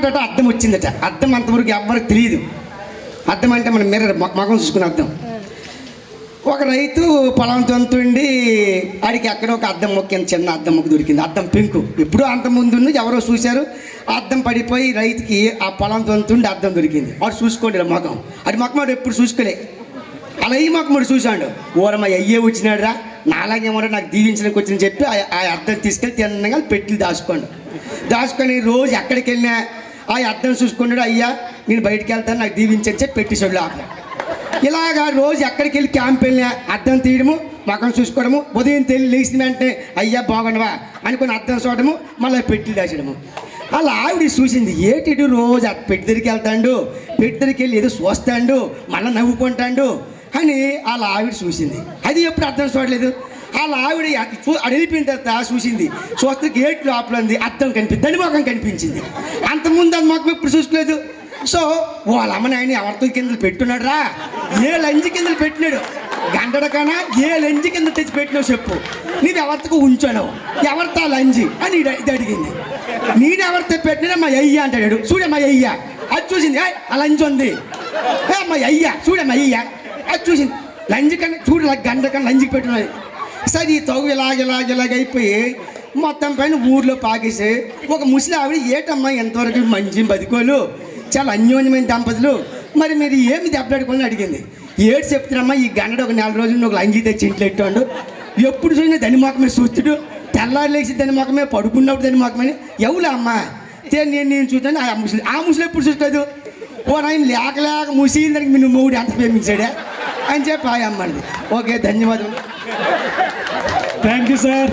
పేట అద్దం వచ్చిందట. అద్దం అంతవరకు ఎవరికి తెలియదు. అద్దం అంటే మన మిర్రర్, మగం చూసుకునే అద్దం. ఒక రైతు పొలం తంతుండి ఆడికి అక్కడ ఒక అద్దం మొక్క, చిన్న అద్దం మొక్క దొరికింది. అద్దం పెంకు ఎప్పుడూ అంత ముందు ఎవరో చూశారు. అద్దం పడిపోయి రైతుకి ఆ పొలం తంతుండి అద్దం దొరికింది. వాడు చూసుకోండి మొఖం, అది మొఖం వాడు ఎప్పుడు చూసుకోలే. అలా ఈ మొక్క వాడు చూశాడు. ఓరమ్మ అయ్యే వచ్చినాడు రా, నాలాగేమో నాకు దీవించడానికి వచ్చిందని చెప్పి ఆ అద్దం తీసుకెళ్ళి తిన్నగా పెట్టిలు దాచుకొని రోజు ఎక్కడికి వెళ్ళినా ఆ అద్దం చూసుకున్నాడు. అయ్యా నేను బయటికి వెళ్తాను, నాకు దీవించని చెప్పి పెట్టేసాడు లోపల. ఇలాగా రోజు ఎక్కడికి వెళ్ళి క్యాంప్ వెళ్ళినా అద్దం తీయడము, మొఖం చూసుకోవడము, ఉదయం లేచిన వెంటనే అయ్యా బాగుండవా అనుకుని అద్దం చూడడము, మళ్ళీ పెట్టి దాచడము. అలా ఆవిడ చూసింది. ఏటిడు రోజు పెట్టి దగ్గరికి వెళ్తాడు, పెట్టి దగ్గరికి వెళ్ళి ఏదో చూస్తాడు, మళ్ళీ నవ్వుకుంటాడు అని అలా ఆవిడ చూసింది. అది ఎప్పుడు అద్దం చూడలేదు. అలా ఆవిడ వెళ్ళిపోయిన తర్వాత చూసింది. చూస్తే గేట్ లోపల ఉంది, అద్దం కనిపించింది, దాని మొఖం కనిపించింది. అంతకుముందు అది మొఖం ఎప్పుడు చూసుకోలేదు. సో వాళ్ళ అమ్మ నాయన ఎవరితో కిందలు పెట్టున్నాడు రా, ఏ లంజి కిందలు పెట్టినాడు, గంటడకన్నా ఏ లంజి కింద తెచ్చి పెట్టినావు చెప్పు, నేను ఎవరితో ఉంచాను, ఎవరితో లంజి అని ఇది అడిగింది. నేను ఎవరితో పెట్టినా మా అయ్య అంటాడు. చూడే మా అయ్య, అది చూసింది. ఆ లంజి ఉంది, మా అయ్య చూడే మా అయ్య, అది చూసింది. లంజి కన్నా చూడు గంట కన్నా లంజికి పెట్టినది. సరే ఈ తగు ఇలాగైపోయి మొత్తం పైన ఊర్లో పాకేసి ఒక ముసలి ఆవిడ, ఏటమ్మా ఎంతవరకు మంచి బతికోలు, చాలా అన్యోన్యమైన దంపతులు, మరి మీరు ఏమి దెబ్బలాడుకోని అడిగింది. ఏడు చెప్తున్నామ్మా, ఈ గంటడు ఒక 4 రోజులు ఒక లంజి తెచ్చి ఇంట్లో ఎట్టాడు, ఎప్పుడు చూసినా దాని మొఖమే చూస్తుడు, తెల్లారు లేచి దాని మొఖమే, పడుకున్నప్పుడు దాని మొఖమని. ఎవరు అమ్మ నేను చూస్తాను. ఆ ముసలి ఎప్పుడు చూస్తుంది. ఓ ఆయన లేక ముసిగిన దానికి మీరు మూడు ఎంత ప్రేమించాడే అని చెప్పి ఆ అమ్మది. ఓకే, ధన్యవాదాలు. Thank you sir.